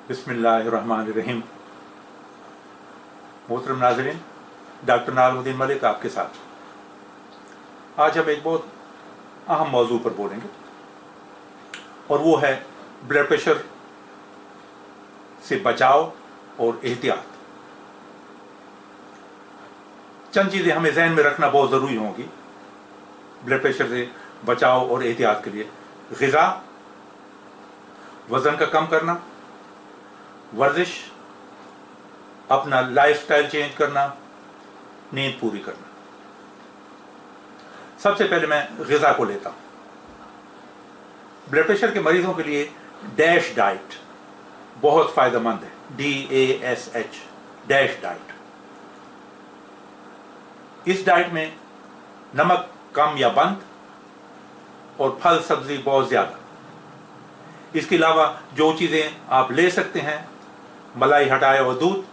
बिस्मिल्लाहिर्रहमानिर्रहीम। मोहतरम नाज़रीन, डॉक्टर नाज़मुद्दीन मलिक आपके साथ। आज हम एक बहुत अहम मौजू पर बोलेंगे और वो है ब्लड प्रेशर से बचाव और एहतियात। चंद चीज़ें हमें जहन में रखना बहुत ज़रूरी होंगी ब्लड प्रेशर से बचाव और एहतियात के लिए। ग़िज़ा, वज़न का कम करना, वर्जिश, अपना लाइफस्टाइल चेंज करना, नींद पूरी करना। सबसे पहले मैं ग़िज़ा को लेता हूँ। ब्लड प्रेशर के मरीजों के लिए डैश डाइट बहुत फ़ायदेमंद है। DASH, dash diet. इस डाइट में नमक कम या बंद और फल सब्जी बहुत ज़्यादा। इसके अलावा जो चीज़ें आप ले सकते हैं, मलाई हटाया हुआ दूध,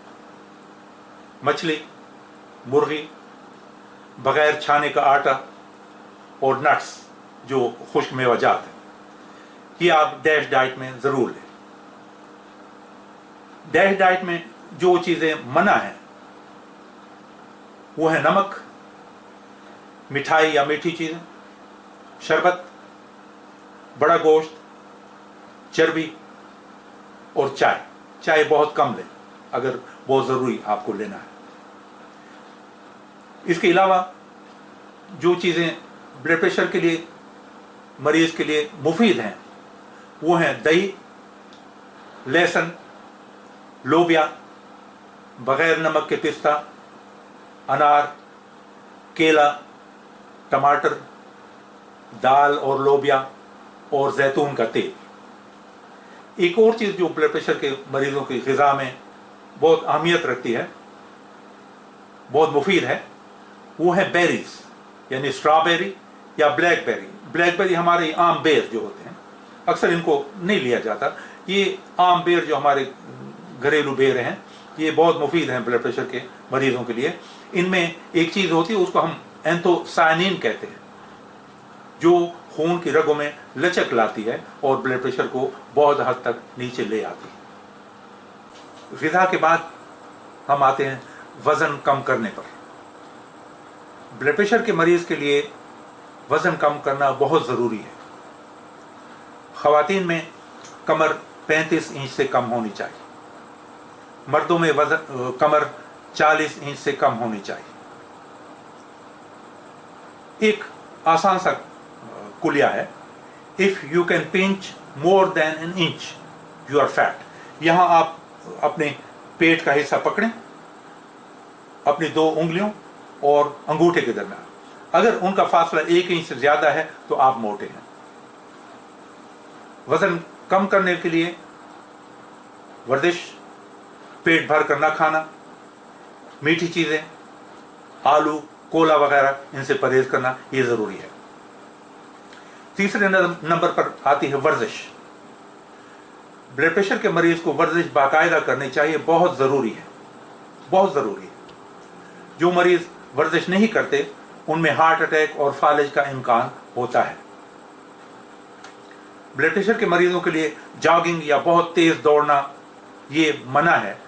मछली, मुर्गी, बग़ैर छाने का आटा और नट्स जो खुश्क मेवाजात हैं, ये आप डैश डाइट में ज़रूर लें। डैश डाइट में जो चीज़ें मना हैं वो है नमक, मिठाई या मीठी चीज़ें, शरबत, बड़ा गोश्त, चर्बी और चाय। चाय बहुत कम लें अगर बहुत ज़रूरी आपको लेना है। इसके अलावा जो चीज़ें ब्लड प्रेशर के लिए मरीज़ के लिए मुफीद हैं वो हैं दही, लहसुन, लोबिया, बग़ैर नमक के पिस्ता, अनार, केला, टमाटर, दाल और लोबिया और जैतून का तेल। एक और चीज़ जो ब्लड प्रेशर के मरीज़ों की ग़िज़ा में बहुत अहमियत रखती है, बहुत मुफीद है, वो है बेरीज़, यानी स्ट्रॉबेरी या ब्लैकबेरी। ब्लैकबेरी हमारे आम बेर जो होते हैं, अक्सर इनको नहीं लिया जाता। ये आम बेर जो हमारे घरेलू बेर हैं, ये बहुत मुफीद हैं ब्लड प्रेशर के मरीज़ों के लिए। इनमें एक चीज़ होती है, उसको हम एंथोसायनिन कहते हैं, जो खून की रगों में लचक लाती है और ब्लड प्रेशर को बहुत हद तक नीचे ले आती है। ग़िज़ा के बाद हम आते हैं वज़न कम करने पर। ब्लड प्रेशर के मरीज़ के लिए वज़न कम करना बहुत ज़रूरी है। ख़वातीन में कमर 35 इंच से कम होनी चाहिए, मर्दों में कमर 40 इंच से कम होनी चाहिए। एक आसान सा कुलिया है, if you can pinch more than an inch you are fat. यहाँ आप अपने पेट का हिस्सा पकड़ें अपनी 2 उंगलियों और अंगूठे के दरमियान। अगर उनका फासला 1 इंच से ज़्यादा है तो आप मोटे हैं। वज़न कम करने के लिए वर्जिश, पेट भर कर ना खाना, मीठी चीज़ें, आलू, कोला वगैरह, इनसे परहेज़ करना ये ज़रूरी है। तीसरे नंबर पर आती है वर्जिश। ब्लड प्रेशर के मरीज़ को वर्जिश बाकायदा करनी चाहिए, बहुत ज़रूरी है, बहुत ज़रूरी है। जो मरीज़ वर्जिश नहीं करते उनमें हार्ट अटैक और फालिज का इम्कान होता है। ब्लड प्रेशर के मरीज़ों के लिए जॉगिंग या बहुत तेज़ दौड़ना ये मना है।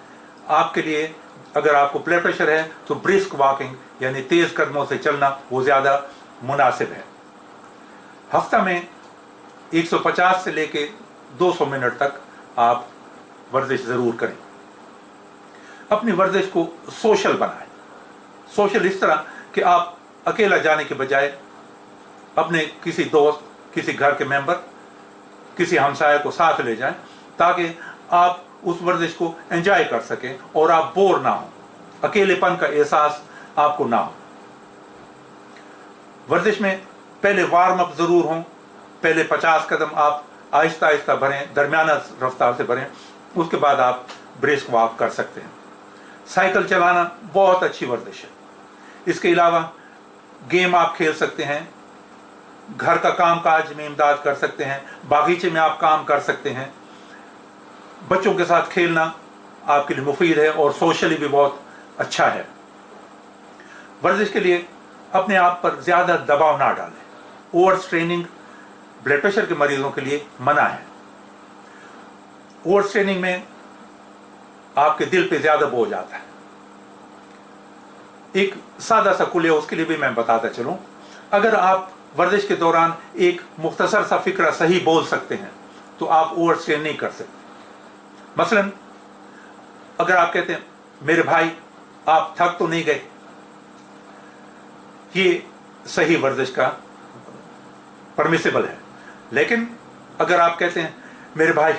आपके लिए अगर आपको ब्लड प्रेशर है तो ब्रिस्क वॉकिंग यानी तेज़ कदमों से चलना वो ज़्यादा मुनासिब है। हफ्ता में 150 से लेके 200 मिनट तक आप वर्जिश ज़रूर करें। अपनी वर्जिश को सोशल बनाएं। सोशल इस तरह कि आप अकेला जाने के बजाय अपने किसी दोस्त, किसी घर के मेंबर, किसी हमसाये को साथ ले जाएं, ताकि आप उस वर्जिश को एंजॉय कर सकें और आप बोर ना हो, अकेलेपन का एहसास आपको ना हो। वर्जिश में पहले वार्म अप ज़रूर हों। पहले 50 कदम आप आहिस्ता आहिस्ता भरें, दरमियाना रफ्तार से भरें, उसके बाद आप ब्रिस्क वॉक कर सकते हैं। साइकिल चलाना बहुत अच्छी वर्जिश है। इसके अलावा गेम आप खेल सकते हैं, घर का काम काज में इमदाद कर सकते हैं, बागीचे में आप काम कर सकते हैं। बच्चों के साथ खेलना आपके लिए मुफीद है और सोशली भी बहुत अच्छा है। वर्जिश के लिए अपने आप पर ज़्यादा दबाव ना डालें। ओवर स्ट्रेनिंग ब्लड प्रेशर के मरीजों के लिए मना है। ओवर स्ट्रेनिंग में आपके दिल पे ज़्यादा बोझ आता है। एक सादा सा कुल है, उसके लिए भी मैं बताता चलूँ। अगर आप वर्जिश के दौरान एक मुख्तसर सा फिक्रा सही बोल सकते हैं तो आप ओवर स्ट्रेन नहीं कर सकते। मसलन अगर आप कहते हैं मेरे भाई आप थक तो नहीं गए, ये सही वर्जिश का परमिसिबल है। लेकिन अगर आप कहते हैं मेरे भाई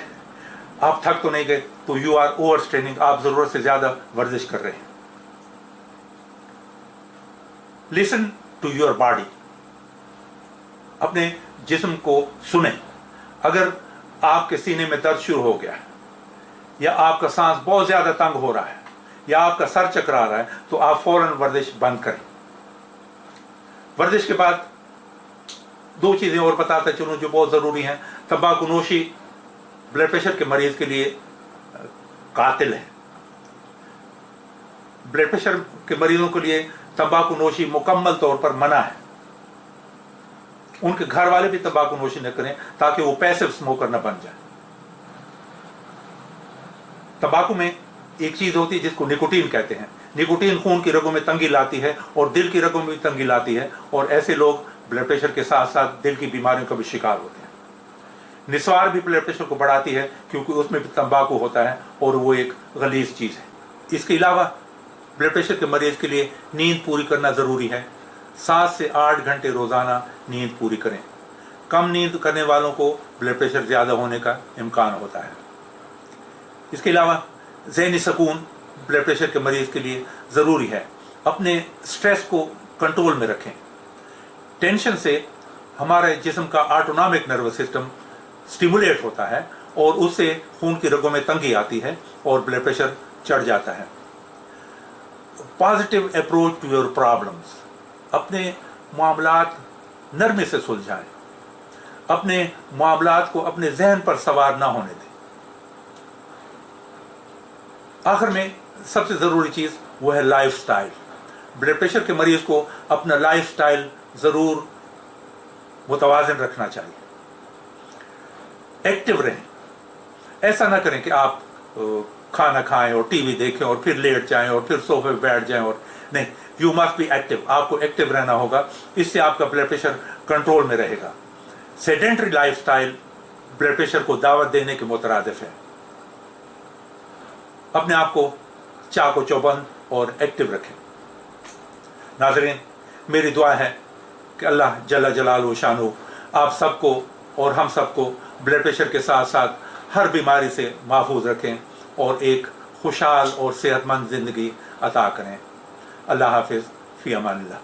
आप थक तो नहीं गए, तो यू आर ओवर स्ट्रेनिंग, आप ज़रूरत से ज़्यादा वर्जिश कर रहे हैं। लिसन टू योर बॉडी, अपने जिस्म को सुने। अगर आपके सीने में दर्द शुरू हो गया है, या आपका सांस बहुत ज़्यादा तंग हो रहा है, या आपका सर चकरा रहा है, तो आप फौरन वर्जिश बंद करें। वर्जिश के बाद दो चीज़ें और बताता चलूँ जो बहुत ज़रूरी हैं। तंबाकू नोशी ब्लड प्रेशर के मरीज़ के लिए कातिल है। ब्लड प्रेशर के मरीजों के लिए तंबाकू नोशी मुकम्मल तौर पर मना है। उनके घर वाले भी तंबाकू नोशी न करें ताकि वो पैसिव स्मोकर न बन जाए। तंबाकू में एक चीज़ होती है जिसको निकोटीन कहते हैं। निकोटीन खून की रगों में तंगी लाती है और दिल की रगों में भी तंगी लाती है, और ऐसे लोग ब्लड प्रेशर के साथ साथ दिल की बीमारियों का भी शिकार होते हैं। निस्वार भी ब्लड प्रेशर को बढ़ाती है क्योंकि उसमें भी तंबाकू होता है और वो एक गलीज चीज़ है। इसके अलावा ब्लड प्रेशर के मरीज़ के लिए नींद पूरी करना ज़रूरी है। 7 से 8 घंटे रोज़ाना नींद पूरी करें। कम नींद करने वालों को ब्लड प्रेशर ज़्यादा होने का इम्कान होता है। इसके अलावा ज़हनी सुकून ब्लड प्रेशर के मरीज़ के लिए ज़रूरी है। अपने स्ट्रेस को कंट्रोल में रखें। टेंशन से हमारे जिस्म का ऑटोनॉमिक नर्वस सिस्टम स्टिमुलेट होता है और उससे खून की रगों में तंगी आती है और ब्लड प्रेशर चढ़ जाता है। Positive approach to your problems, अपने मामलात नरमी से सुलझाएं। अपने मामलात को अपने जहन पर सवार ना होने दें। आखिर में सबसे ज़रूरी चीज़ वो है लाइफ स्टाइल। ब्लड प्रेशर के मरीज़ को अपना लाइफ स्टाइल ज़रूर मुतवाज़न रखना चाहिए। एक्टिव रहें। ऐसा ना करें कि आप खाना खाएं और टीवी देखें और फिर लेट जाएं और फिर सोफे पर बैठ जाएं, और नहीं, यू मस्ट बी एक्टिव। आपको एक्टिव रहना होगा, इससे आपका ब्लड प्रेशर कंट्रोल में रहेगा। Sedentary life style blood pressure को दावत देने के मुतरादिफ है। अपने आप को चाको चौबंद और एक्टिव रखें। नाज़रीन, मेरी दुआ है कि अल्लाह जल्ला जलालहू शानहू आप सबको और हम सबको ब्लड प्रेशर के साथ साथ हर बीमारी से महफूज रखें और एक खुशहाल और सेहतमंद ज़िंदगी अता करें। अल्लाह हाफिज़, फ़ी अमानिल्लाह।